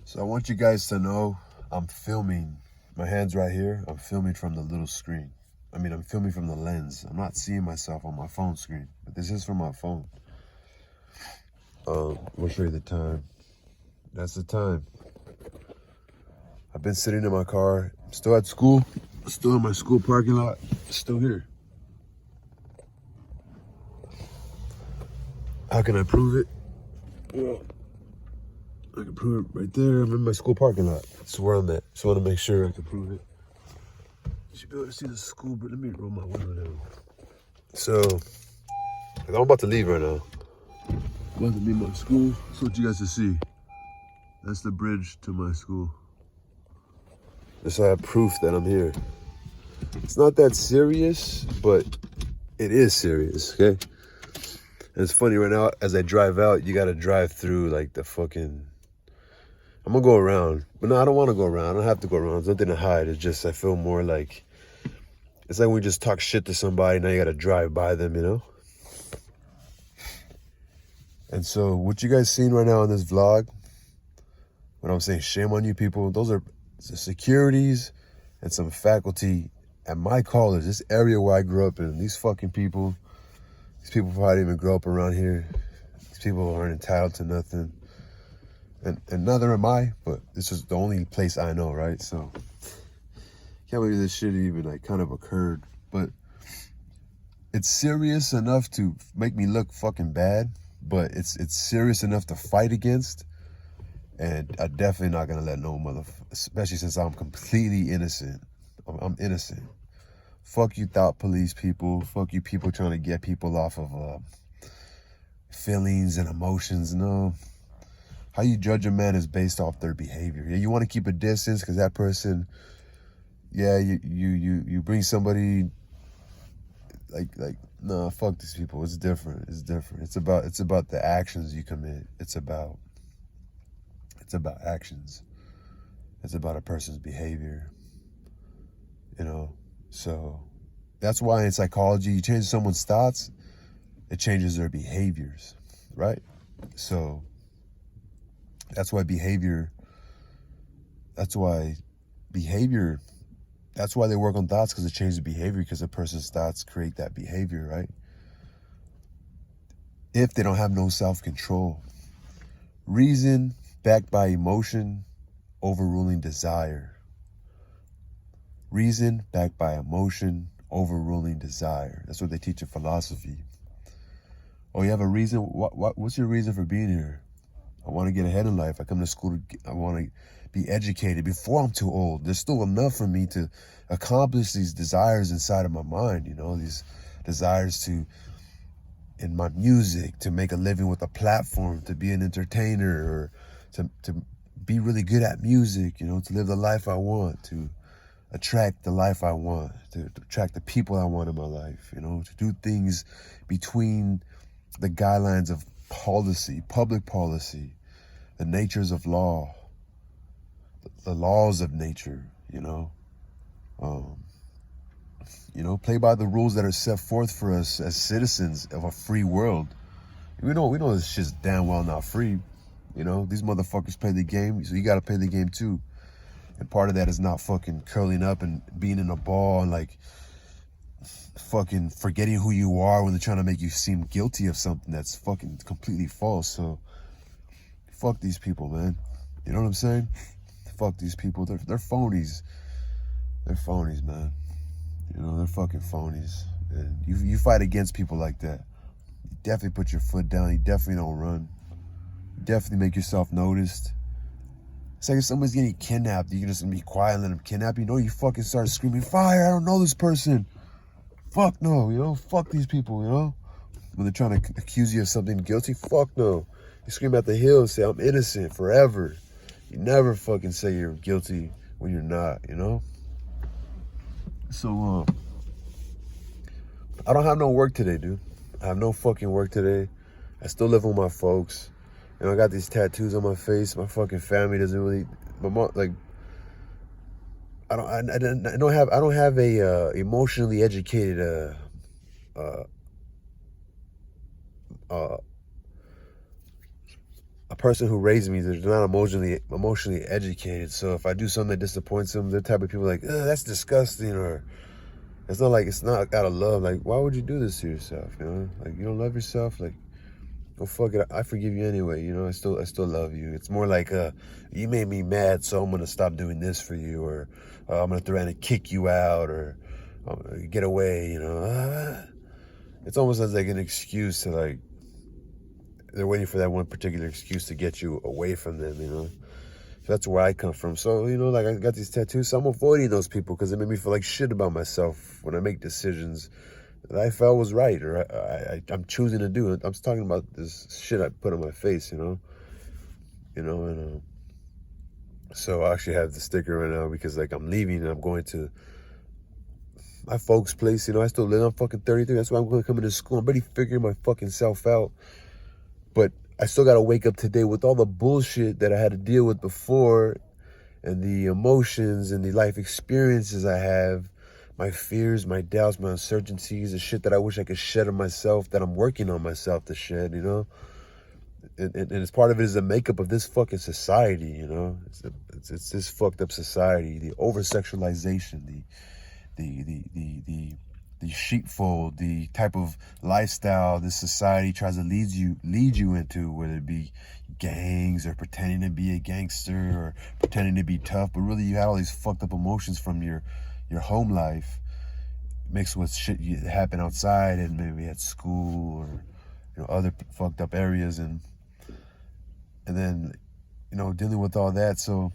So I want you guys to know I'm filming. My hand's right here. I'm filming from the little screen. I'm filming from the lens. I'm not seeing myself on my phone screen, but this is from my phone. We'll show you the time. That's the time. I've been sitting in my car, still at school, still in my school parking lot, still here. How can I prove it? Well, I can prove it right there. I'm in my school parking lot. That's where I'm at. Just want to make sure I can prove it. You should be able to see the school, but let me roll my window down. So, I'm about to leave right now. I'm about to leave my school. That's what you guys can see. That's the bridge to my school. That's I have proof that I'm here. It's not that serious, but it is serious, okay? And it's funny right now, as I drive out, you gotta drive through like the fucking... I'm gonna go around, but no, I don't wanna go around. I don't have to go around. There's nothing to hide. It's just, I feel more like, it's like when we just talk shit to somebody, now you gotta drive by them, you know? And so what you guys seen right now in this vlog, what I'm saying, shame on you people. Those are the securities and some faculty at my college, this area where I grew up in. These fucking people, these people probably didn't even grow up around here. These people aren't entitled to nothing. And neither am I, but this is the only place I know, right? So, can't believe this shit even like kind of occurred. But it's serious enough to make me look fucking bad, but it's serious enough to fight against. And I'm definitely not gonna let no motherfucker, especially since I'm completely innocent. I'm innocent. Fuck you thought police people. Fuck you people trying to get people off of feelings and emotions. No. How you judge a man is based off their behavior. Yeah, you want to keep a distance because that person, yeah, you bring somebody like no, fuck these people. It's different. It's different. It's about the actions you commit. It's about actions. It's about a person's behavior. You know, so that's why in psychology, you change someone's thoughts, it changes their behaviors, right? So that's why behavior, that's why they work on thoughts, because it changes the behavior, because a person's thoughts create that behavior, right? If they don't have no self-control. Reason backed by emotion, overruling desire. Reason backed by emotion, overruling desire. That's what they teach in philosophy. Oh, you have a reason? What's your reason for being here? I want to get ahead in life. I come to school I want to be educated before I'm too old. There's still enough for me to accomplish these desires inside of my mind, you know, these desires to, in my music, to make a living with a platform, to be an entertainer, or to be really good at music, you know, to live the life I want, to attract the life I want, to attract the people I want in my life, you know, to do things between the guidelines of policy, public policy, the natures of law, the laws of nature, you know, play by the rules that are set forth for us as citizens of a free world. We know this shit's damn well not free. You know, these motherfuckers play the game, so you gotta play the game too. And part of that is not fucking curling up and being in a ball and like fucking forgetting who you are when they're trying to make you seem guilty of something that's fucking completely false. So fuck these people, man. You know what I'm saying? Fuck these people. They're phonies. They're phonies, man. You know, they're fucking phonies. And you fight against people like that. You definitely put your foot down. You definitely don't run. You definitely make yourself noticed. It's like if somebody's getting kidnapped, you can just be quiet and let them kidnap you. No, you fucking start screaming, fire, I don't know this person. Fuck no, you know? Fuck these people, you know? When they're trying to accuse you of something guilty, fuck no. You scream at the hill and say, I'm innocent forever. You never fucking say you're guilty when you're not, you know? So, I don't have no work today, dude. I have no fucking work today. I still live with my folks. You know, I got these tattoos on my face. My fucking family doesn't really, my mom, like, I don't have a emotionally educated a person who raised me, they're not emotionally educated. So if I do something that disappoints them, they're the type of people like, ugh, that's disgusting, or it's not out of love. Like, why would you do this to yourself? You know, like, you don't love yourself. Like, oh, fuck it, I forgive you anyway. You know, I still love you. It's more like, you made me mad, so I'm gonna stop doing this for you, or I'm gonna threaten to kick you out, or get away. You know, it's almost as like an excuse to, like, they're waiting for that one particular excuse to get you away from them. You know, so that's where I come from. So, you know, like, I got these tattoos, so I'm avoiding those people because it made me feel like shit about myself when I make decisions that I felt was right, or I'm choosing to do. I'm talking about this shit I put on my face, you know, and so I actually have the sticker right now because, like, I'm leaving and I'm going to my folks' place. You know, I still live. I'm fucking 33. That's why I'm going to come into school. I'm already figuring my fucking self out, but I still got to wake up today with all the bullshit that I had to deal with before, and the emotions and the life experiences I have, my fears, my doubts, my uncertainties, the shit that I wish I could shed on myself, that I'm working on myself to shed, you know? And it's part of it is the makeup of this fucking society, you know? It's this fucked up society, the over-sexualization, the sheepfold, the type of lifestyle this society tries to lead you into, whether it be gangs or pretending to be a gangster or pretending to be tough, but really you had all these fucked up emotions from your home life mixed with shit that happened outside and maybe at school or, you know, other fucked up areas, and then, you know, dealing with all that. So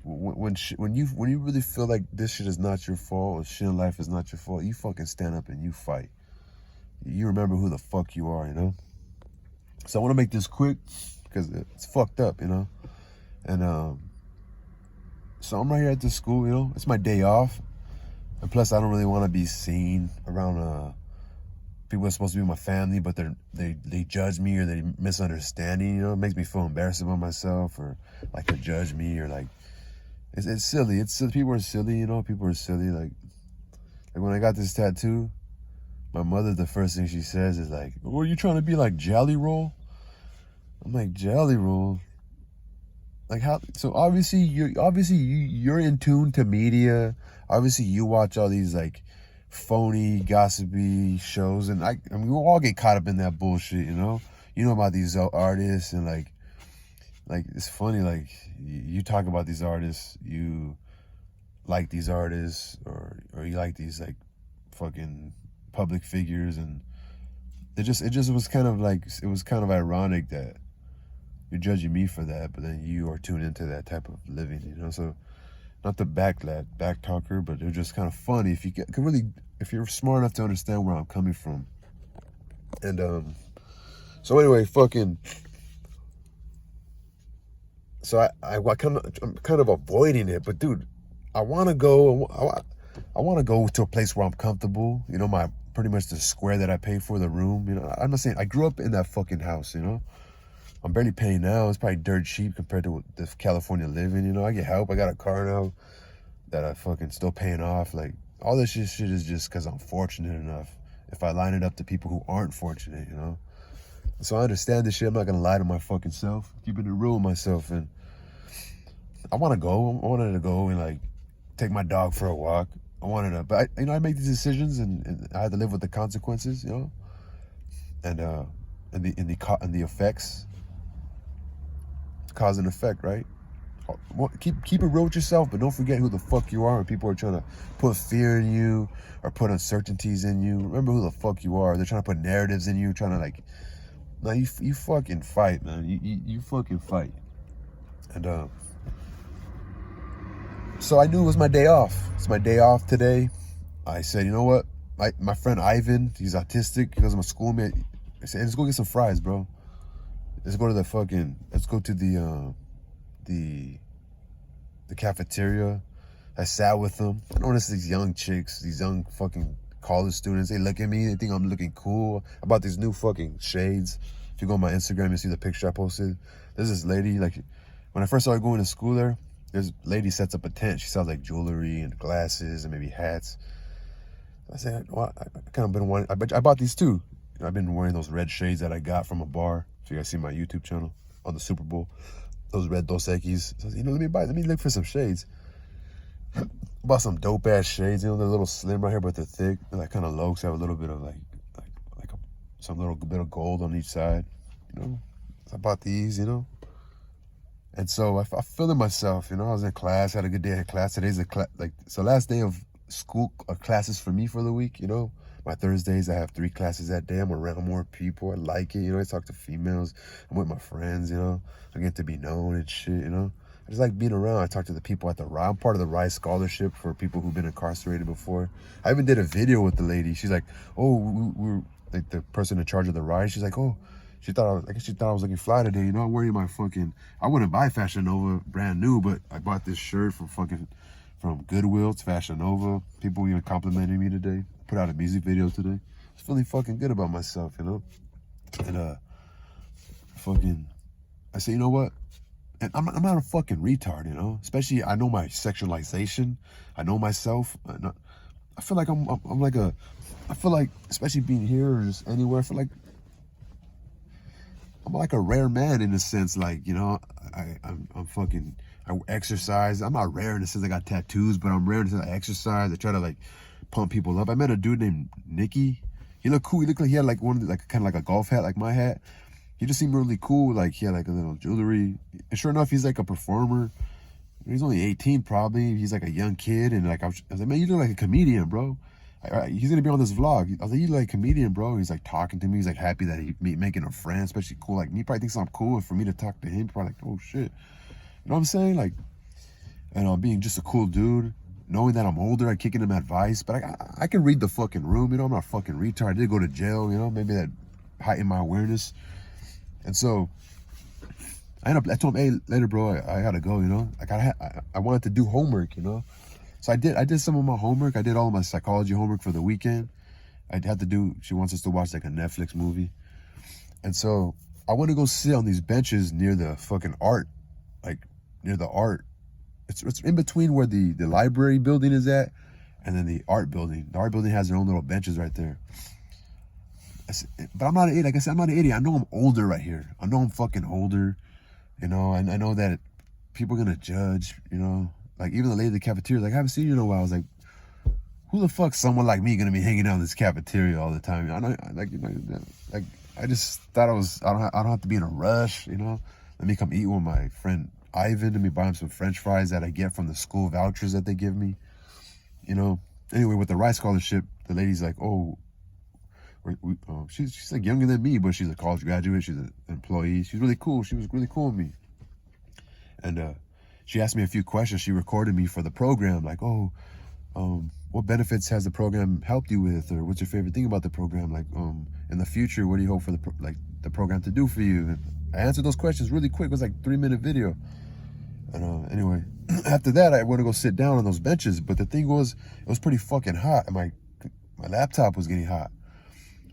when you really feel like this shit is not your fault, or shit in life is not your fault, you fucking stand up and you fight. You remember who the fuck you are, you know? So I want to make this quick because it's fucked up, you know? And so I'm right here at this school, you know? It's my day off. And plus, I don't really want to be seen around people who are supposed to be my family, but they judge me, or they misunderstanding, you know? It makes me feel embarrassed about myself, or like to judge me, or like, it's silly. People are silly, you know? People are silly. Like when I got this tattoo, my mother, the first thing she says is like, "Oh, are you trying to be like Jelly Roll?" I'm like, Jelly Roll? Like, how? So obviously you're in tune to media. Obviously you watch all these like phony, gossipy shows, and I mean, we all get caught up in that bullshit, you know? You know about these artists, and like it's funny, like, you talk about these artists, you like these artists, or you like these like fucking public figures, and it just was kind of like, it was kind of ironic that you're judging me for that, but then you are tuned into that type of living, you know? So not the back talker, but they're just kind of funny if you're smart enough to understand where I'm coming from. And so anyway, so I'm kind of avoiding it, but dude, I want to go to a place where I'm comfortable, you know, pretty much the square that I paid for, the room, you know. I'm not saying I grew up in that fucking house, you know. I'm barely paying now. It's probably dirt cheap compared to the California living, you know. I get help. I got a car now that I fucking still paying off. Like, all this shit is just because I'm fortunate enough. If I line it up to people who aren't fortunate, you know. So I understand this shit. I'm not gonna lie to my fucking self. Keeping it real with myself. And I wanted to go and like take my dog for a walk. But I make these decisions, and I had to live with the consequences, you know. And the effects. Cause and effect, right? Keep it real with yourself, but don't forget who the fuck you are. When people are trying to put fear in you or put uncertainties in you, remember who the fuck you are. They're trying to put narratives in you, trying to like, no, you fucking fight, man. You fucking fight. And so I knew it was my day off. It's my day off today. I said, you know what? My friend Ivan, he's autistic. He goes to my schoolmate. I said, hey, let's go get some fries, bro. Let's go to the cafeteria. I sat with them. I noticed these young chicks, these young fucking college students. They look at me. They think I'm looking cool. I bought these new fucking shades. If you go on my Instagram, you see the picture I posted. There's this lady, like, when I first started going to school there, this lady sets up a tent. She sells like jewelry and glasses and maybe hats. I said, well, I kind of been wanting, I bought these too. I've been wearing those red shades that I got from a bar. If you guys see my YouTube channel. on the Super Bowl. Those red Dos Equis. So, let me look for some shades. Bought some dope ass shades. They're a little slim right here, but they're thick. They're like kind of low, so I have a little bit of some little bit of gold on each side. So I bought these, And so I feeling myself, I was in class, had a good day in class. Today's last day of school classes for me for the week, My Thursdays, I have 3 classes that day. I'm around more people. I like it, I talk to females. I'm with my friends, I get to be known and shit, I just like being around. I talk to the people at the RISE. I'm part of the RISE scholarship for people who've been incarcerated before. I even did a video with the lady. She's like, oh, we're like the person in charge of the RISE. She's like, oh, she thought I was looking fly today. I'm wearing my I wouldn't buy Fashion Nova brand new, but I bought this shirt from Goodwill. It's Fashion Nova. People even complimented me today. Put out a music video today. I was feeling fucking good about myself, And I said, you know what? And I'm not a fucking retard, Especially I know my sexualization. I know myself. I feel like I feel like, especially being here or just anywhere, I feel like I'm like a rare man in a sense, like, I exercise. I'm not rare in the sense I got tattoos, but I'm rare in the sense I exercise. I try to like pump people up. I met a dude named Nicky. He looked cool. He looked like he had like kind of like a golf hat, like my hat. He just seemed really cool. Like he had like a little jewelry. And sure enough, he's like a performer. He's only 18 probably. He's like a young kid. And like I was like, man, you look like a comedian, bro. He's gonna be on this vlog. I was like, you look like a comedian, bro. He's like talking to me. He's like happy that he making a friend, especially cool. Like me, probably thinks I'm cool. And for me to talk to him, probably like, oh shit. You know what I'm saying? Like, and being just a cool dude. Knowing that I'm older, I'm kicking him advice. But I can read the fucking room. I'm not a fucking retard. I did go to jail, maybe that heightened my awareness. And so I told him, hey, later, bro, I gotta go, Like I wanted to do homework, So I did some of my homework. I did all of my psychology homework for the weekend. She wants us to watch like a Netflix movie. And so I want to go sit on these benches near the fucking art, like near the art. It's in between where the library building is at and then the art building. The art building has their own little benches right there. But I'm not an idiot. Like I said, I'm not an idiot. I know I'm older right here. I know I'm fucking older. I know that people are going to judge, Like even the lady at the cafeteria, like, I haven't seen you in a while. I was like, who the fuck someone like me going to be hanging out in this cafeteria all the time? I know, like I just thought I don't have to be in a rush, Let me come eat with my friend Ivan. Let me buy him some French fries that I get from the school vouchers that they give me, Anyway, with the RISE scholarship, the lady's like, oh, she's like younger than me, but she's a college graduate. She's an employee. She's really cool. She was really cool with me. And she asked me a few questions. She recorded me for the program, like, oh, what benefits has the program helped you with, or what's your favorite thing about the program? Like, in the future, what do you hope for the program to do for you? And I answered those questions really quick. It was like a 3-minute video. And anyway, after that, I went to go sit down on those benches. But the thing was, it was pretty fucking hot, and my laptop was getting hot.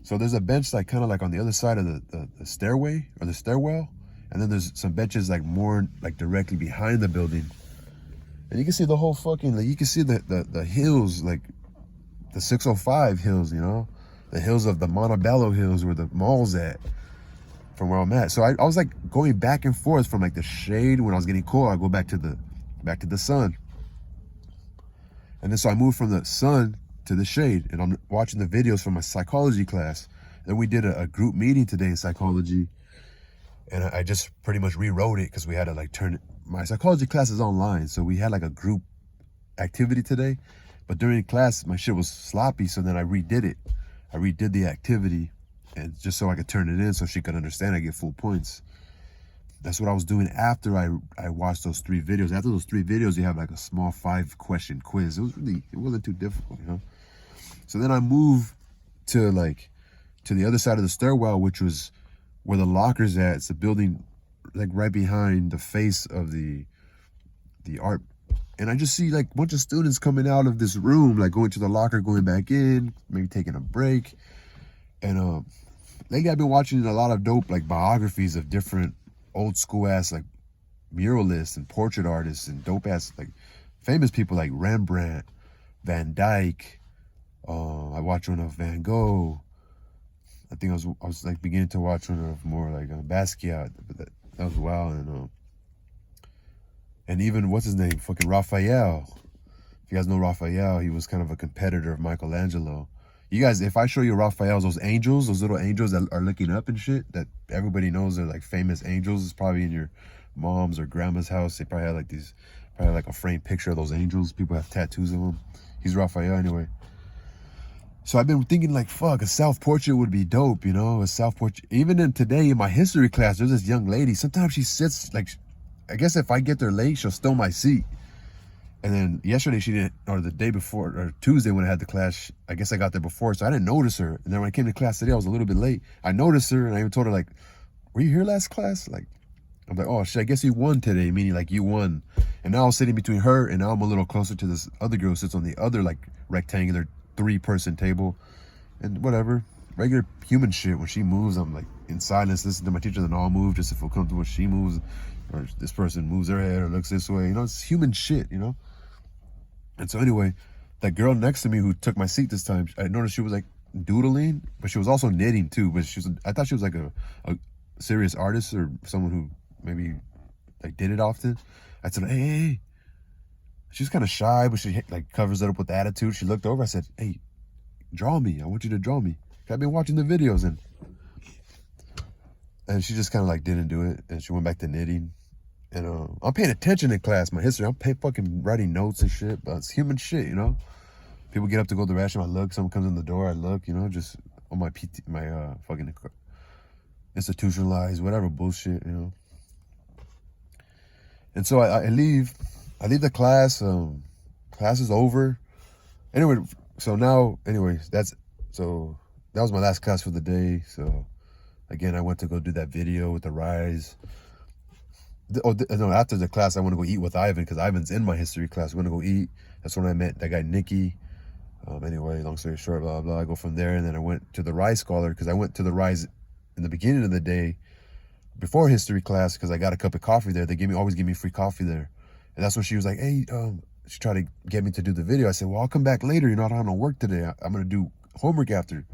So there's a bench like kind of like on the other side of the stairway or the stairwell, and then there's some benches like more like directly behind the building, and you can see the whole fucking, like, you can see the hills, like the 605 hills, the hills of the Montebello Hills where the mall's at, from where I'm at. So I was like going back and forth from like the shade when I was getting cold. I go back to the sun, and then so I moved from the sun to the shade, and I'm watching the videos from my psychology class. Then we did a group meeting today in psychology, and I just pretty much rewrote it because we had to like turn it. My psychology class is online, so we had like a group activity today, but during class my shit was sloppy, so then I redid it. I redid the activity, and just so I could turn it in so she could understand, I get full points. That's what I was doing after I watched those 3 videos. After those 3 videos, you have like a small 5-question quiz. It wasn't too difficult, So then I moved to the other side of the stairwell, which was where the locker's at. It's a building like right behind the face of the art. And I just see like a bunch of students coming out of this room, like going to the locker, going back in, maybe taking a break. And lately I've been watching a lot of dope like biographies of different old school ass like muralists and portrait artists and dope ass like famous people like Rembrandt, Van Dyke. I watched one of Van Gogh. I think I was like beginning to watch one of more like Basquiat. That was wild. And even what's his name, fucking Raphael. If you guys know Raphael, he was kind of a competitor of Michelangelo. You guys, if I show you Raphael's, those angels, those little angels that are looking up and shit, that everybody knows are like famous angels, it's probably in your mom's or grandma's house. They probably had like these, probably like a framed picture of those angels. People have tattoos of them. He's Raphael anyway. So I've been thinking like, fuck, a self-portrait would be dope, you know, a self-portrait. Even in today in my history class, there's this young lady. Sometimes she sits like, I guess if I get there late, she'll steal my seat. And then yesterday she didn't, or the day before, or Tuesday when I had the class, I guess I got there before, so I didn't notice her. And then when I came to class today, I was a little bit late. I noticed her, and I even told her like, were you here last class? Like, I'm like, oh shit, I guess you won today, meaning like you won. And now I was sitting between her, and now I'm a little closer to this other girl who sits on the other like rectangular 3-person table. And whatever, regular human shit. When she moves, I'm like in silence, listen to my teacher, then I'll move just to feel comfortable when she moves, or this person moves their head or looks this way. You know, it's human shit, you know? And so anyway, that girl next to me who took my seat this time, I noticed she was like doodling, but she was also knitting too. But I thought she was like a serious artist or someone who maybe like did it often. I said, hey. She's kind of shy, but she like covers it up with attitude. She looked over. I said, hey, draw me. I want you to draw me. I've been watching the videos, and she just kind of like didn't do it, and she went back to knitting. And I'm paying attention in class, my history. I'm fucking writing notes and shit, but it's human shit, you know? People get up to go to the restroom, I look. Someone comes in the door, I look, you know? Just on my fucking institutionalized, whatever bullshit, you know? And so I leave the class. Class is over. Anyway, so now, anyways, that was my last class for the day. So again, I went to go do that video with the rise. No, after the class, I want to go eat with Ivan because Ivan's in my history class. We're going to go eat. That's when I met that guy, Nikki. Anyway, long story short, blah, blah, blah. I go from there, and then I went to the Rise Scholar because I went to the Rise in the beginning of the day before history class because I got a cup of coffee there. They always give me free coffee there. And that's when she was like, hey, she tried to get me to do the video. I said, well, I'll come back later. You know, I don't have no work today. I'm going to do homework after.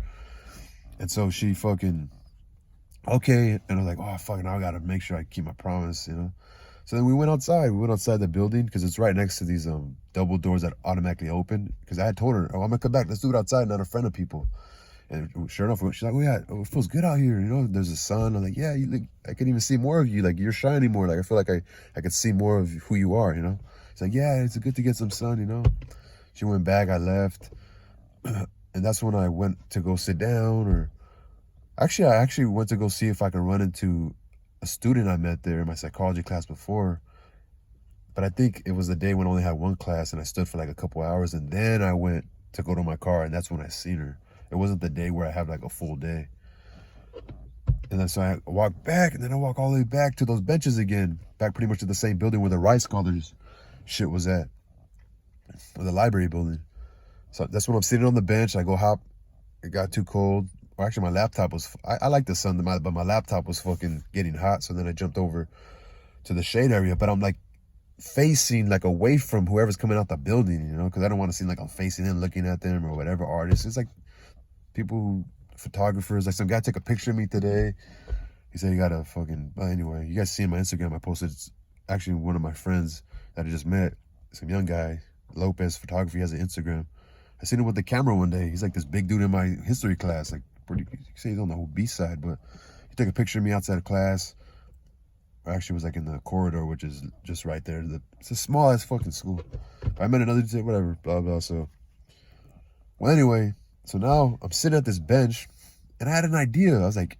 And so she fucking... okay, and I was like, oh, fucking, I gotta make sure I keep my promise, you know? So then we went outside the building, because it's right next to these double doors that automatically open, because I had told her, oh, I'm gonna come back, let's do it outside, not in front of people. And sure enough, she's like, oh yeah, it feels good out here, you know, there's a sun. I'm like, yeah, I can even see more of you, like, you're shining more, like, I feel like I could see more of who you are, you know? She's like, yeah, it's good to get some sun, you know? She went back, I left, and that's when I went to go sit down, I actually went to go see if I could run into a student I met there in my psychology class before. But I think it was the day when I only had one class, and I stood for like a couple hours, and then I went to go to my car, and that's when I seen her. It wasn't the day where I had like a full day. And then so I walked back, and then I walk all the way back to those benches again, back pretty much to the same building where the Rice Scholars shit was at, or the library building. So that's when I'm sitting on the bench. I go hop. It got too cold. Or actually, my laptop was... I like the sun, but my laptop was fucking getting hot. So then I jumped over to the shade area. But I'm like facing like away from whoever's coming out the building, you know, because I don't want to seem like I'm facing them, looking at them or whatever artists. It's like people, photographers. Like some guy took a picture of me today. He said he got a fucking... anyway, you guys see in my Instagram, I posted... It's actually one of my friends that I just met, some young guy, Lopez Photography, has an Instagram. I seen him with the camera one day. He's like this big dude in my history class, like pretty, you can say he's on the obese side, but he took a picture of me outside of class. I actually was like in the corridor, which is just right there. It's a small ass fucking school. But I met another dude, whatever, blah, blah. So, well, anyway, so now I'm sitting at this bench, and I had an idea. I was like,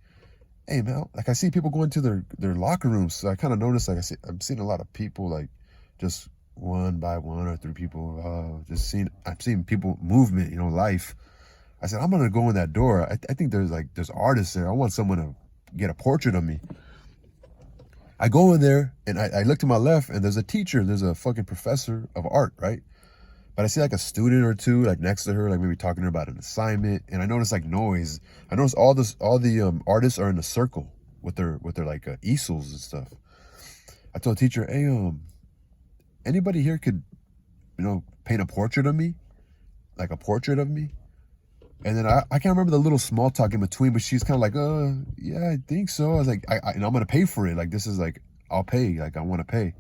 hey, man, like I see people going to their locker rooms. So I kind of noticed, like I'm seeing a lot of people, like just one by one or three people, I'm seeing people movement, you know, life. I said, I'm gonna go in that door. I think there's artists there. I want someone to get a portrait of me. I go in there and I look to my left, and there's a teacher, there's a fucking professor of art, right? But I see like a student or two like next to her, like maybe talking to her about an assignment, and I notice like noise. I notice all the artists are in a circle with their like easels and stuff. I told the teacher, hey, anybody here could, you know, paint a portrait of me? Like a portrait of me? And then I can't remember the little small talk in between, but she's kind of like, yeah, I think so. I was like, and I'm going to pay for it. Like, this is like, I'll pay. Like, I want to pay.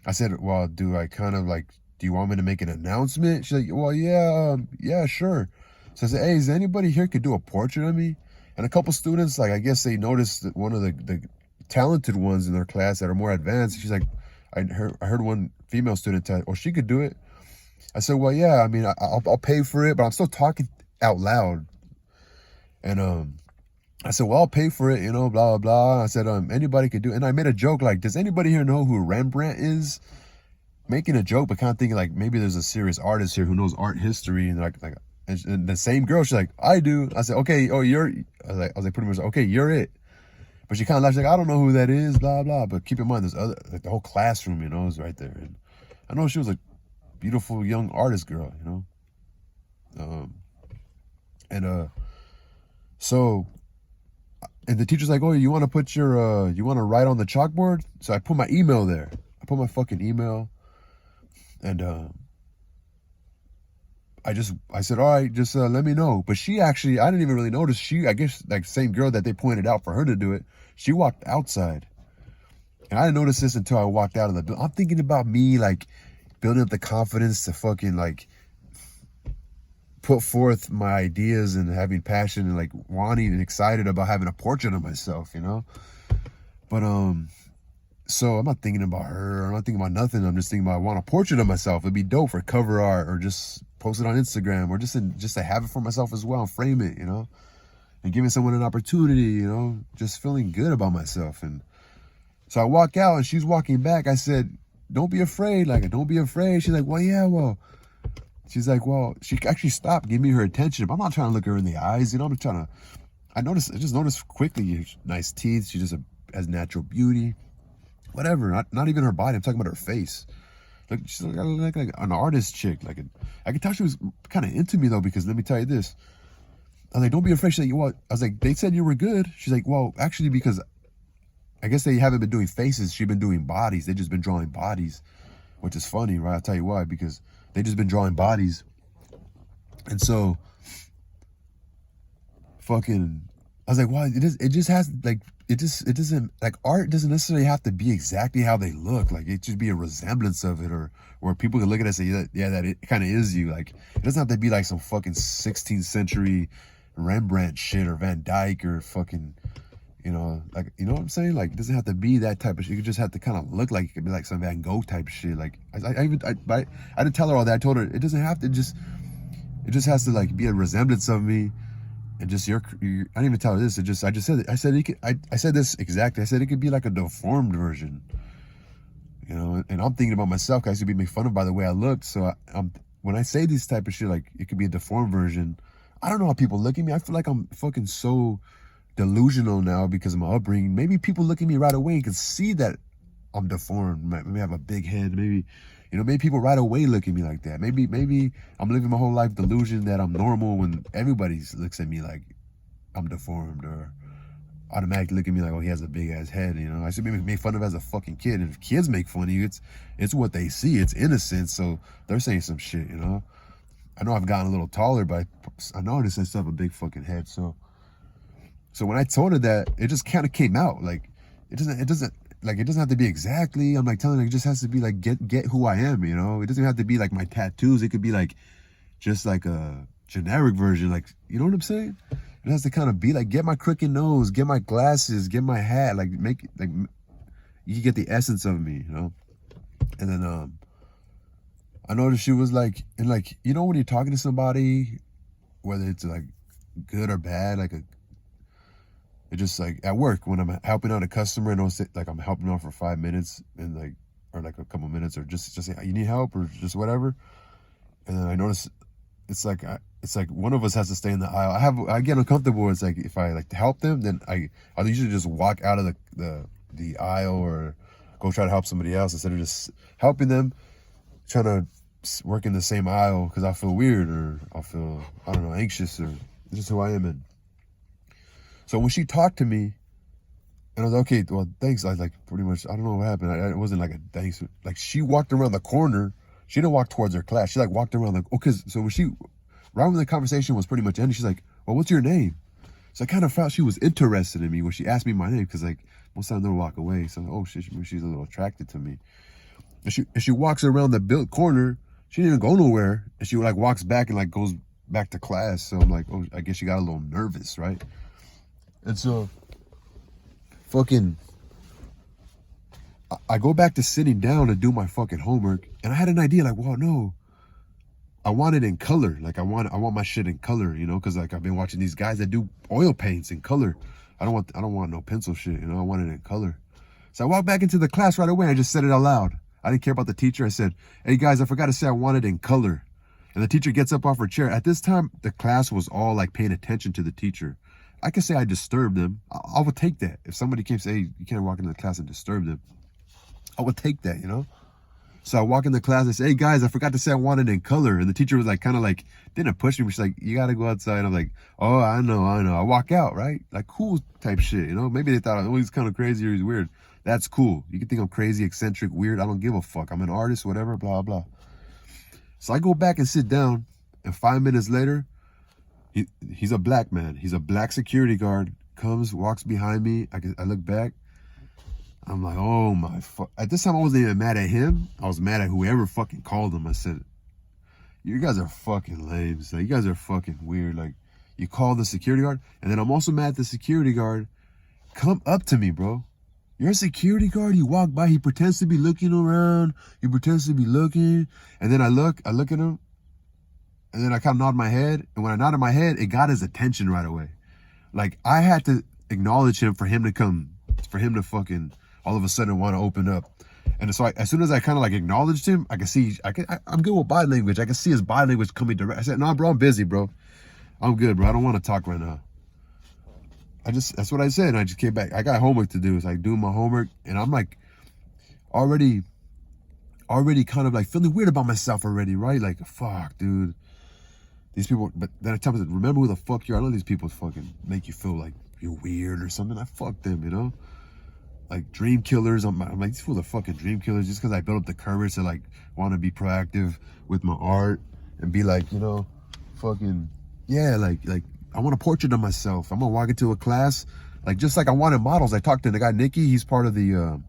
I said, well, do I kind of like, do you want me to make an announcement? She's like, well, yeah, yeah, sure. So I said, hey, is anybody here could do a portrait of me? And a couple students, like, I guess they noticed that one of the talented ones in their class that are more advanced. She's like, I heard one female student tell, oh, she could do it. I said, well, yeah, I mean, I'll pay for it, but I'm still talking out loud. And I said, well, I'll pay for it, blah, blah, blah. I said, anybody could do it. And I made a joke like, does anybody here know who Rembrandt is? Making a joke, but kind of thinking like maybe there's a serious artist here who knows art history. And and the same girl, she's like, I do. I said, okay, oh, I was like pretty much, okay, you're it. But she kind of laughed, like, I don't know who that is, blah, blah. But keep in mind, there's other, like the whole classroom, is right there. And I know she was a beautiful young artist girl, So, and the teacher's like, oh, you want to put you want to write on the chalkboard? So I put my email there. I put my fucking email. And I said, all right, just let me know. But she actually, I didn't even really notice. I guess, like, same girl that they pointed out for her to do it, she walked outside. And I didn't notice this until I walked out of the building. I'm thinking about me, like, building up the confidence to fucking, like, put forth my ideas and having passion and, like, wanting and excited about having a portrait of myself, But, so I'm not thinking about her. I'm not thinking about nothing. I'm just thinking about I want a portrait of myself. It'd be dope for cover art or just post it on Instagram or just to have it for myself as well and frame it, and giving someone an opportunity, just feeling good about myself. And so I walk out and she's walking back. I said, don't be afraid. Like, don't be afraid. She's like, well, yeah, well. She's like, well, she actually stopped, gave me her attention. But I'm not trying to look her in the eyes, I'm trying to. I just noticed quickly, nice teeth. She just has natural beauty. Whatever, not even her body. I'm talking about her face. Look, she's like an artist chick. I could tell she was kind of into me though, because let me tell you this. I was like, don't be afraid. She's like, what? I was like, they said you were good. She's like, well, actually, because I guess they haven't been doing faces. She's been doing bodies. They've just been drawing bodies, which is funny, right? I'll tell you why. Because they just been drawing bodies, and so fucking. I was like, why? It just has like. It doesn't, like, art doesn't necessarily have to be exactly how they look. Like, it should be a resemblance of it, or where people can look at it and say, yeah, that it kind of is you. Like, it doesn't have to be like some fucking 16th century Rembrandt shit or Van Dyke or fucking, like, you know what I'm saying? Like, it doesn't have to be that type of shit. You just have to kind of look like it could be like some Van Gogh type shit. Like, I didn't tell her all that. I told her it doesn't have to it just has to like be a resemblance of me. And just I didn't even tell her this. I just said it. I said this exactly. I said it could be like a deformed version, And I'm thinking about myself. 'Cause I used to be made fun of by the way I looked. So when I say this type of shit, like it could be a deformed version. I don't know how people look at me. I feel like I'm fucking so delusional now because of my upbringing. Maybe people look at me right away and can see that I'm deformed. Maybe I have a big head. Maybe people right away look at me like that. Maybe I'm living my whole life delusion that I'm normal when everybody looks at me like I'm deformed, or automatically look at me like, oh, he has a big ass head. I should be made fun of as a fucking kid. And if kids make fun of you, it's what they see. It's innocent, so they're saying some shit. I know I've gotten a little taller, but I noticed I still have a big fucking head. So when I told her that, it just kind of came out. Like it doesn't. Like, it doesn't have to be exactly. I'm like telling her, it just has to be like get who I am, It doesn't have to be like my tattoos. It could be like just like a generic version, like, you know what I'm saying? It has to kind of be like, get my crooked nose, get my glasses, get my hat, like make it like you get the essence of me, And then I noticed she was like, and like, when you're talking to somebody, whether it's like good or bad, like it just like at work when I'm helping out a customer and like I'm helping out for 5 minutes and like, or like a couple minutes, or just say, you need help or just whatever. And then I notice it's like one of us has to stay in the aisle. I get uncomfortable. It's like if I like to help them, then I'll usually just walk out of the aisle or go try to help somebody else instead of just helping them, trying to work in the same aisle because I feel weird or I feel, I don't know, anxious, or it's just who I am. And so when she talked to me, and I was like, okay, well, thanks. I was like, pretty much, I don't know what happened. It wasn't like a thanks. Like, she walked around the corner. She didn't walk towards her class. She like walked around like, oh, cause so when right when the conversation was pretty much ending, she's like, well, what's your name? So I kind of felt she was interested in me when she asked me my name, because like most times they'll walk away. So oh shit, she's a little attracted to me. And she walks around the built corner. She didn't even go nowhere, and she like walks back and like goes back to class. So I'm like, oh, I guess she got a little nervous, right? And so fucking I go back to sitting down to do my fucking homework, and I had an idea like, well, no, I want it in color. Like I want my shit in color, you know, because like I've been watching these guys that do oil paints in color. I don't want no pencil shit, you know. I want it in color. So I walked back into the class right away. I just said it out loud. I didn't care about the teacher. I said, hey guys, I forgot to say I want it in color. And the teacher gets up off her chair. At this time, the class was all like paying attention to the teacher. I could say I disturbed them. I would take that. If somebody came and say, hey, you can't walk into the class and disturb them, I would take that, you know? So I walk in the class and say, hey guys, I forgot to say I wanted it in color. And the teacher was like, kind of like, didn't push me. She's like, you got to go outside. And I'm like, oh, I know. I walk out, right? Like cool type shit, you know? Maybe they thought, oh, he's kind of crazy or he's weird. That's cool. You can think I'm crazy, eccentric, weird. I don't give a fuck. I'm an artist, whatever, blah, blah. So I go back and sit down, and 5 minutes later, he's a black man. He's a black security guard, comes, walks behind me. I look back. I'm like, oh my fuck. At this time, I wasn't even mad at him. I was mad at whoever fucking called him. I said, you guys are fucking lame. Like, you guys are fucking weird. Like, you call the security guard, and then I'm also mad at the security guard. Come up to me, bro. You're a security guard. You walk by. He pretends to be looking around. He pretends to be looking. And then I look at him. And then I kind of nod my head. And when I nodded my head, it got his attention right away. Like, I had to acknowledge him for him to fucking all of a sudden want to open up. And so as soon as I kind of like acknowledged him, I could see, I'm good with body language. I could see his body language coming direct. I said, nah, bro, I'm busy, bro. I'm good, bro. I don't want to talk right now. That's what I said. And I just came back. I got homework to do. It's like doing my homework. And I'm like already kind of like feeling weird about myself already, right? Like, fuck, dude. These people, but then I tell myself, remember who the fuck you are. I know these people fucking make you feel like you're weird or something. I fuck them, you know? Like dream killers. I'm like, these fools are fucking dream killers just because I built up the courage to like want to be proactive with my art and be like, you know, fucking, yeah, like I want a portrait of myself. I'm gonna walk into a class, like just like I wanted models. I talked to the guy Nicky. He's part of the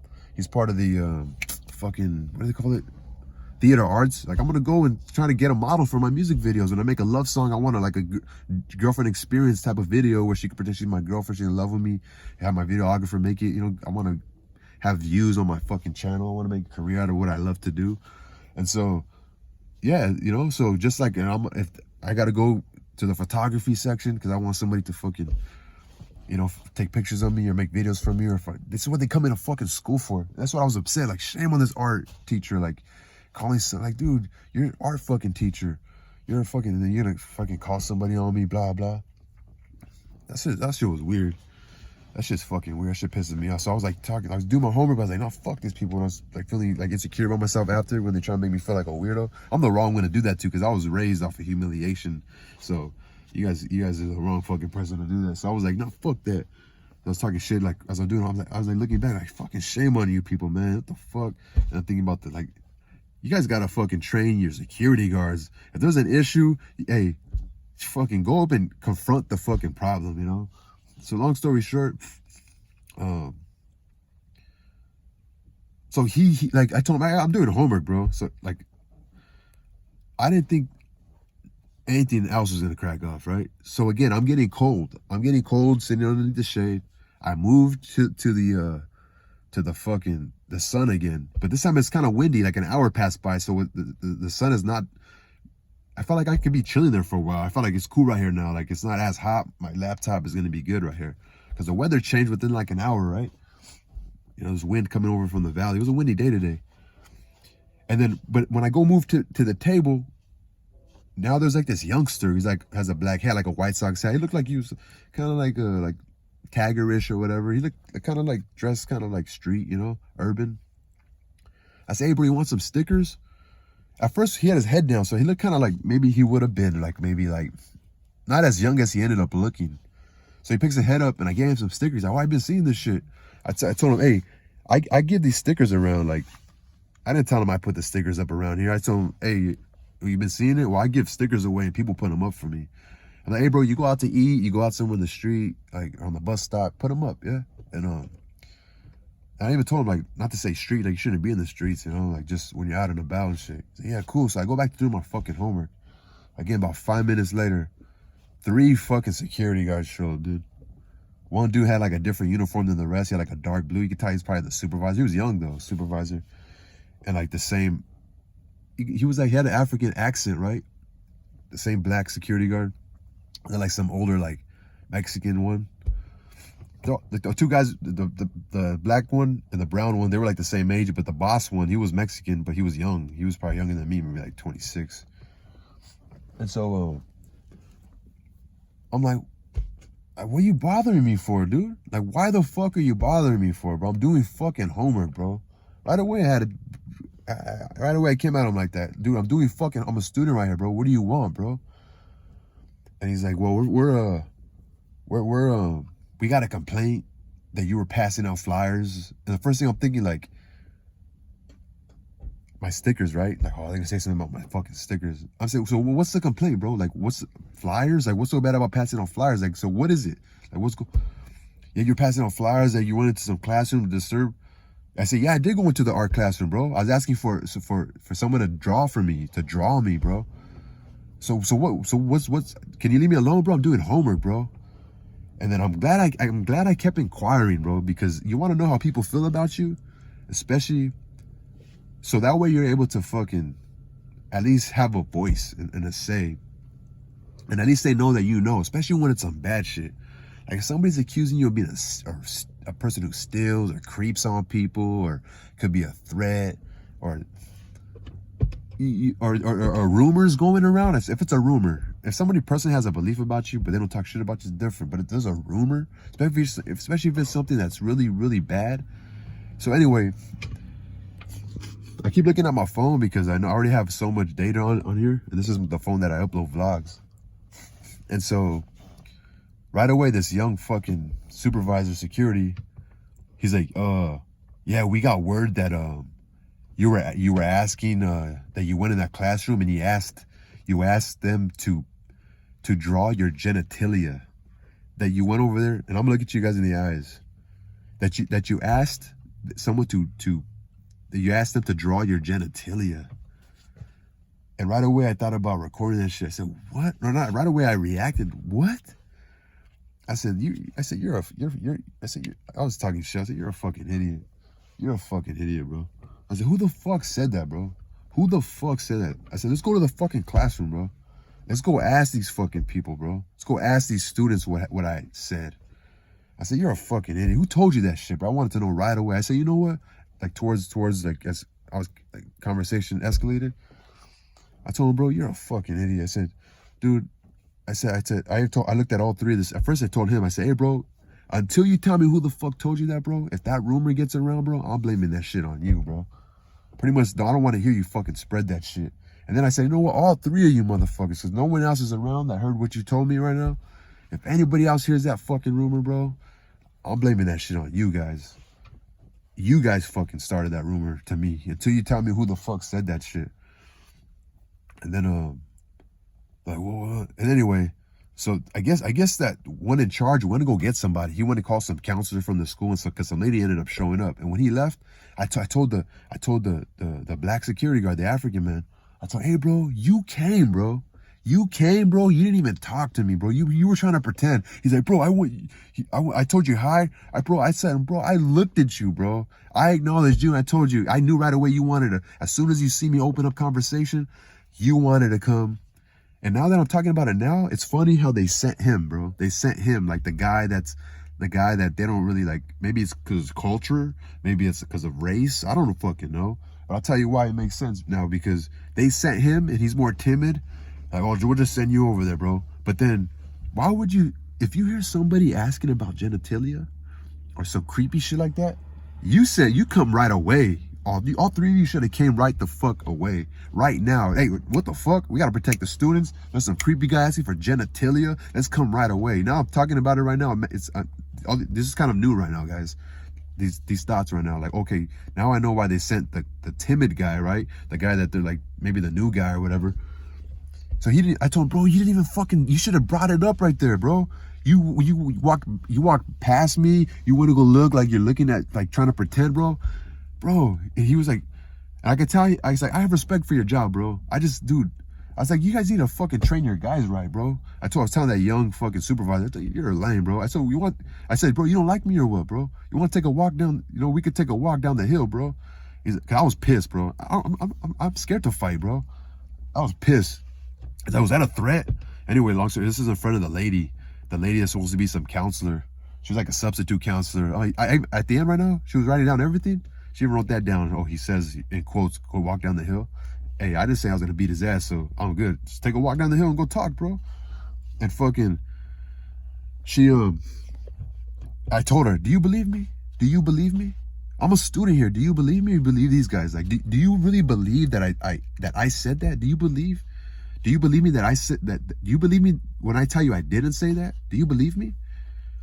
fucking, what do they call it? Theater arts. Like I'm gonna go and try to get a model for my music videos. When I make a love song, I want like a girlfriend experience type of video where she could pretend she's my girlfriend, she's in love with me, have my videographer make it. You know, I want to have views on my fucking channel. I want to make a career out of what I love to do. And so, yeah, you know, so just like, and if I gotta go to the photography section because I want somebody to fucking, you know, take pictures of me or make videos for me, or this is what they come into fucking school for. That's what I was upset. Like, shame on this art teacher. Like, calling some, like, dude, you're an art fucking teacher. You're a fucking, and then you're gonna fucking call somebody on me, blah blah. That shit was weird. That shit's fucking weird. That shit pisses me off. So I was like I was doing my homework, but I was like, no, fuck these people. And I was like feeling like insecure about myself after when they try to make me feel like a weirdo. I'm the wrong one to do that too, because I was raised off of humiliation. So you guys are the wrong fucking person to do that. So I was like, no, fuck that. I was talking shit like as I'm doing. I was like looking back, like fucking shame on you people, man. What the fuck? And I'm thinking about like, you guys gotta fucking train your security guards. If there's an issue, hey, fucking go up and confront the fucking problem, you know? So long story short, so he like, I told him, I'm doing homework, bro. So like, I didn't think anything else was gonna crack off, right? So again, I'm getting cold sitting underneath the shade. I moved to the fucking the sun again, but this time it's kind of windy. Like an hour passed by, so the sun is not. I felt like I could be chilling there for a while. I felt like it's cool right here now. Like it's not as hot. My laptop is gonna be good right here because the weather changed within like an hour, right? You know, there's wind coming over from the valley. It was a windy day today. And then, but when I go move to the table, now there's like this youngster. He's like has a black hat, like a White Sox hat. He looked like he was kind of like Taggerish or whatever. He looked kind of like dressed kind of like street, you know, urban. I said, hey, bro, you want some stickers? At first, he had his head down, so he looked kind of like maybe he would have been like maybe like not as young as he ended up looking. So he picks his head up, and I gave him some stickers. Like, oh, I've been seeing this shit. I told him, hey, I give these stickers around. Like, I didn't tell him I put the stickers up around here. I told him, hey, You've been seeing it? Well, I give stickers away and people put them up for me. I'm like, hey, bro, you go out to eat, you go out somewhere in the street, like on the bus stop, put them up, yeah? And I even told him, like, not to say street, like, you shouldn't be in the streets, you know, like, just when you're out and about and shit. So, yeah, cool. So I go back to do my fucking homework. Again, about 5 minutes later, 3 fucking security guards show up, dude. One dude had, like, a different uniform than the rest. He had, like, a dark blue. You could tell he's probably the supervisor. He was young, though, supervisor. And, like, the same, he was, like, he had an African accent, right? The same black security guard. And then, like, some older, like, Mexican one. The 2 guys, the black one and the brown one, they were like the same age, but the boss one, he was Mexican, but he was young. He was probably younger than me, maybe like 26. And so I'm like, what are you bothering me for, dude? Like, why the fuck are you bothering me for, bro? I'm doing fucking homework, bro. Right away I came at him like that. Dude, I'm doing fucking, I'm a student right here, bro. What do you want, bro? And he's like, well, we got a complaint that you were passing out flyers. And the first thing I'm thinking, like, my stickers, right? Like, oh, they're gonna say something about my fucking stickers. I'm saying, so what's the complaint, bro? Like, what's flyers? Like, what's so bad about passing out flyers? Like, so what is it? Like, yeah, you're passing out flyers that you went into some classroom to disturb. I said, yeah, I did go into the art classroom, bro. I was asking for someone to draw for me, bro. So what's, can you leave me alone, bro? I'm doing homework, bro. And then I'm glad I kept inquiring, bro, because you want to know how people feel about you, especially so that way you're able to fucking at least have a voice and a say. And at least they know that you know, especially when it's some bad shit. Like if somebody's accusing you of being a person who steals or creeps on people, or could be a threat, or rumors going around. If it's a rumor, if somebody personally has a belief about you, but they don't talk shit about you, it's different. But if there's a rumor, especially if it's something that's really, really bad. So anyway, I keep looking at my phone because I know I already have so much data on here. And this is the phone that I upload vlogs. And so right away, this young fucking supervisor security, he's like, yeah, we got word that you were asking that you went in that classroom and you asked them to draw your genitalia, that you went over there, and I'm gonna look at you guys in the eyes, that you asked someone that you asked them to draw your genitalia. And right away I thought about recording that shit. I said, what? No, not right away. I reacted, what? I said, I was talking shit. I said, you're a fucking idiot. You're a fucking idiot, bro. I said, who the fuck said that, bro? Who the fuck said that? I said, let's go to the fucking classroom, bro. Let's go ask these fucking people, bro. Let's go ask these students what I said. I said, you're a fucking idiot. Who told you that shit, bro? I wanted to know right away. I said, you know what? Like towards like as I was like conversation escalated, I told him, bro, you're a fucking idiot. I said, dude, I looked at all 3 of this. At first I told him, I said, hey, bro, until you tell me who the fuck told you that, bro, if that rumor gets around, bro, I'm blaming that shit on you, bro. Pretty much, I don't want to hear you fucking spread that shit. And then I said, you know what, all 3 of you motherfuckers, because no one else is around that heard what you told me right now. If anybody else hears that fucking rumor, bro, I'm blaming that shit on you guys. You guys fucking started that rumor to me until you tell me who the fuck said that shit. And then, like, what? And anyway, so I guess that one in charge went to go get somebody. He went to call some counselor from the school, and so because some lady ended up showing up. And when he left, I told the black security guard, the African man, I told, hey, bro, you came, bro. You came, bro. You didn't even talk to me, bro. You were trying to pretend. He's like, bro, I told you hi. I said, bro, I looked at you, bro. I acknowledged you. And I told you, I knew right away you wanted to. As soon as you see me open up conversation, you wanted to come. And now that I'm talking about it now, it's funny how they sent him, bro. They sent him, like the guy that they don't really like. Maybe it's because of culture. Maybe it's because of race. I don't fucking know. But I'll tell you why it makes sense now, because they sent him and he's more timid. Like, oh, we'll just send you over there, bro. But then, why would you, if you hear somebody asking about genitalia or some creepy shit like that, you come right away. All 3 of you should have came right the fuck away. Right now. Hey, what the fuck? We got to protect the students. There's some creepy guy asking for genitalia. Let's come right away. Now I'm talking about it right now. This is kind of new right now, guys. These thoughts right now. Like, okay, now I know why they sent the timid guy, right? The guy that they're like, maybe the new guy or whatever. So he didn't. I told him, bro, you didn't even fucking. You should have brought it up right there, bro. You walk past me. You want to go look like you're looking at, like trying to pretend, bro. And he was like, and I could tell you. I was like, I have respect for your job, bro. Dude. I was like, you guys need to fucking train your guys right, bro. I was telling that young fucking supervisor, you're lame, bro. I said, bro, you don't like me or what, bro? You want to take a walk down? You know, we could take a walk down the hill, bro. I was pissed, bro. I'm scared to fight, bro. I was pissed. Was that a threat? Anyway, long story. This is in front of the lady. The lady is supposed to be some counselor. She was like a substitute counselor. At the end right now, she was writing down everything. She even wrote that down. Oh, he says in quotes, go walk down the hill. Hey, I didn't say I was gonna beat his ass, so I'm good. Just take a walk down the hill and go talk, bro. And fucking, I told her, do you believe me? Do you believe me? I'm a student here. Do you believe me or believe these guys? Like, do you really believe that I said that? Do you believe me that I said that? Do you believe me when I tell you I didn't say that? Do you believe me?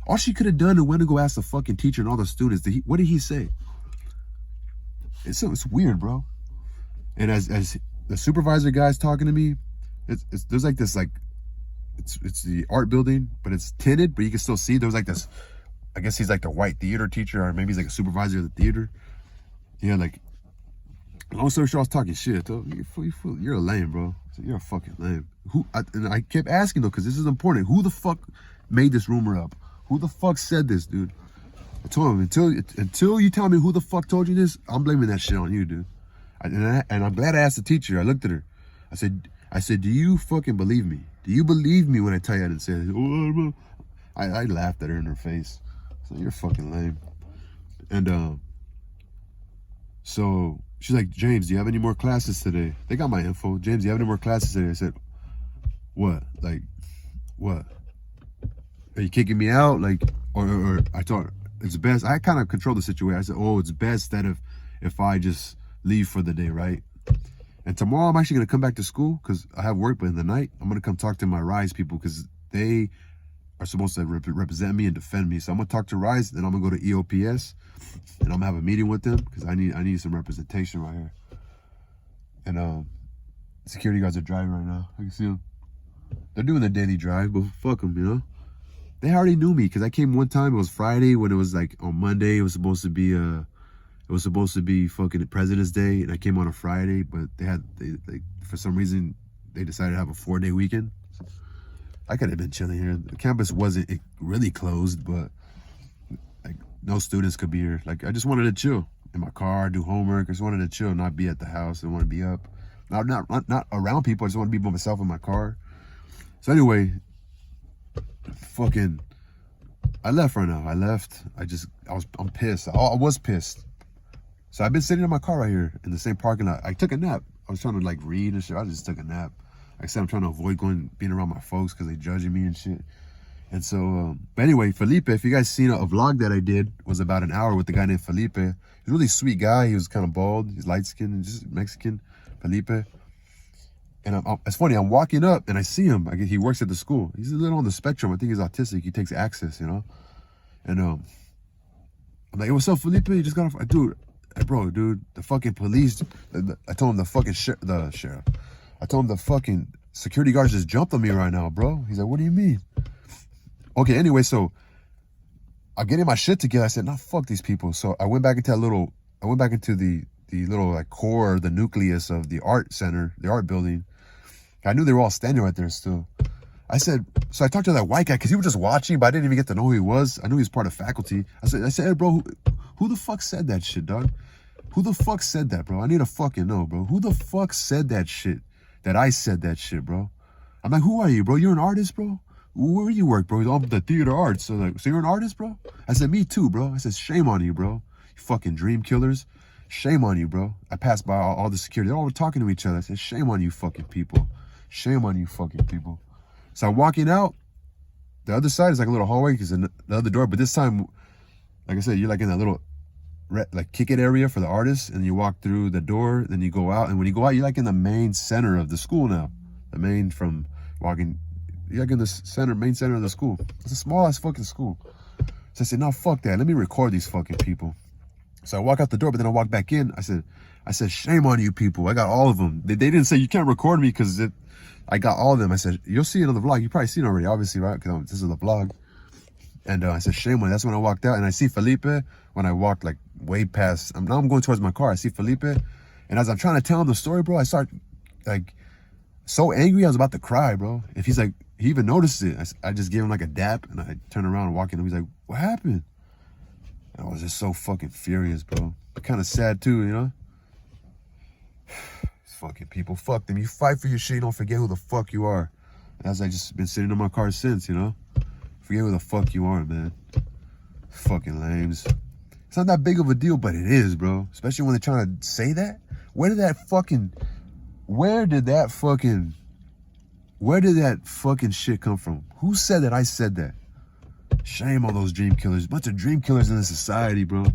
All she could have done is went to go ask the fucking teacher and all the students. What did he say? It's weird, bro. And as the supervisor guy's talking to me, there's like this, like, it's the art building, but it's tinted, but you can still see there's like this. I guess he's like the white theater teacher, or maybe he's like a supervisor of the theater. Yeah, like, long story short, I was talking shit, though. You're a lame, bro. You're a fucking lame. And I kept asking, though, because this is important. Who the fuck made this rumor up? Who the fuck said this, dude? I told him, until you tell me who the fuck told you this, I'm blaming that shit on you, dude. And I'm glad I asked the teacher. I looked at her. I said, do you fucking believe me? Do you believe me when I tell you I didn't say it? Oh, I laughed at her in her face. So you're fucking lame. And so she's like, James, do you have any more classes today? They got my info. James, do you have any more classes today? I said, what? Like, what? Are you kicking me out? Like, or I thought it's best. I kind of control the situation. I said, oh, it's best that if I just leave for the day, right? And tomorrow I'm actually gonna come back to school because I have work, but in the night I'm gonna come talk to my RISE people because they are supposed to represent me and defend me. So I'm gonna talk to RISE, then I'm gonna go to EOPS, and I'm gonna have a meeting with them because I need some representation right here. And security guards are driving right now. I can see them. They're doing their daily drive, but fuck them, you know. They already knew me because I came one time. It was Friday when it was like on Monday. It was supposed to be fucking President's Day, and I came on a Friday, but they for some reason they decided to have a 4-day weekend. I could have been chilling here. The campus wasn't really closed, but like no students could be here. Like I just wanted to chill in my car, do homework. I just wanted to chill, not be at the house. I want to be up, not around people. I just want to be by myself in my car. So anyway, fucking, I left right now. I'm pissed. I was pissed. So I've been sitting in my car right here in the same parking lot. I took a nap. I was trying to like read and shit. I just took a nap. Like I said, I'm trying to avoid being around my folks because they judging me and shit. And so, but anyway, Felipe, if you guys seen a vlog that I did, was about an hour with the guy named Felipe. He's a really sweet guy. He was kind of bald. He's light skinned and just Mexican, Felipe. And it's funny, I'm walking up and I see him. He works at the school. He's a little on the spectrum. I think he's autistic. He takes Access, you know? And I'm like, hey, what's up, Felipe? You just got off. Dude, bro, the fucking police. I told him the sheriff. I told him the fucking security guards just jumped on me right now, bro. He's like, what do you mean? Okay, anyway, so I'm getting my shit together. I said, nah, fuck these people. So I went back into the little like core, the nucleus of the art center, the art building. I knew they were all standing right there still. I talked to that white guy because he was just watching, but I didn't even get to know who he was. I knew he was part of faculty. I said, hey, bro, who the fuck said that shit, dog? Who the fuck said that, bro? I need to fucking know, bro. Who the fuck said that shit? That I said that shit, bro. I'm like, who are you, bro? You're an artist, bro? Where do you work, bro? I'm the theater arts. So you're an artist, bro? I said, me too, bro. I said, shame on you, bro. You fucking dream killers. Shame on you, bro. I passed by all the security. They're all talking to each other. I said, shame on you fucking people. Shame on you fucking people. So I'm walking out. The other side is like a little hallway because the other door. But this time, like I said, you're like in that little like kick it area for the artists. And you walk through the door. Then you go out. And when you go out, you're like in the main center of the school now. You're like in the main center of the school. It's a small ass fucking school. So I said, no, fuck that. Let me record these fucking people. So I walk out the door, but then I walk back in. I said, I said, shame on you people. I got all of them. They didn't say you can't record me because I got all of them. I said, you'll see it on the vlog. You probably seen it already, obviously, right? Because this is the vlog. And I said, shame on you. That's when I walked out. And I see Felipe when I walked like way past. Now I'm going towards my car. I see Felipe. And as I'm trying to tell him the story, bro, I start like so angry. I was about to cry, bro. If he's like, he even noticed it. I just gave him like a dap and I turned around and walked in. He's like, what happened? And I was just so fucking furious, bro. Kind of sad too, you know? These fucking people, fuck them. You fight for your shit, you don't forget who the fuck you are. As I just been sitting in my car since, you know? Forget who the fuck you are, man. Fucking lames. It's not that big of a deal, but it is, bro. Especially when they're trying to say that. Where did that fucking shit come from? Who said that I said that? Shame on those dream killers. Bunch of dream killers in this society, bro.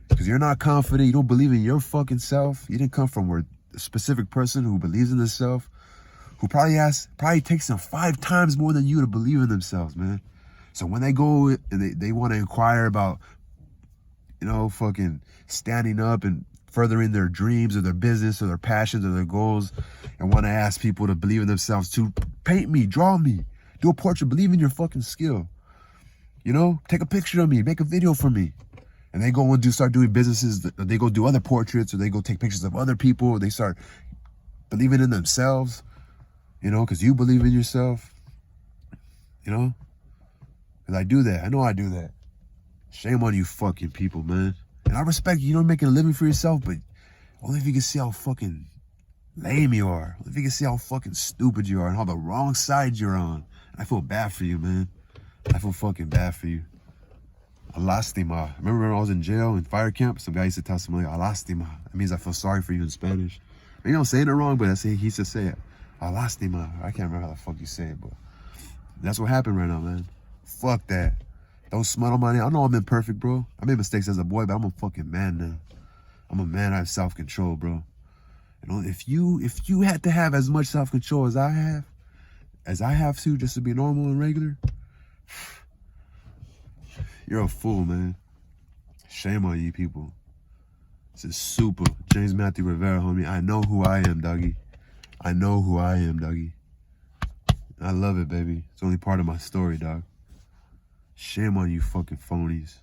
Because you're not confident. You don't believe in your fucking self. You didn't come from a specific person who believes in themselves, who probably takes them 5 times more than you to believe in themselves, man. So when they go and they want to inquire about, you know, fucking standing up and furthering their dreams or their business or their passions or their goals, and want to ask people to believe in themselves to paint me, draw me, do a portrait, believe in your fucking skill. You know, take a picture of me, make a video for me. And they go and start doing businesses. They go do other portraits, or they go take pictures of other people. Or they start believing in themselves, you know, because you believe in yourself, you know. Because I do that. I know I do that. Shame on you fucking people, man. And I respect you, making a living for yourself, but only if you can see how fucking lame you are. Only if you can see how fucking stupid you are and how the wrong side you're on. I feel bad for you, man. I feel fucking bad for you. Alastima. Remember when I was in jail in fire camp? Some guy used to tell somebody, alastima. That means I feel sorry for you in Spanish. Maybe I'm saying it wrong, but he used to say it. Alastima. I can't remember how the fuck you say it, but that's what happened right now, man. Fuck that. Don't smut on my name. I know I'm imperfect, bro. I made mistakes as a boy, but I'm a fucking man now. I'm a man. I have self-control, bro. You know, if you had to have as much self-control as I have to just to be normal and regular, you're a fool, man. Shame on you people. This is super. James Matthew Rivera, homie. I know who I am, doggy. I know who I am, doggy. I love it, baby. It's only part of my story, dog. Shame on you fucking phonies.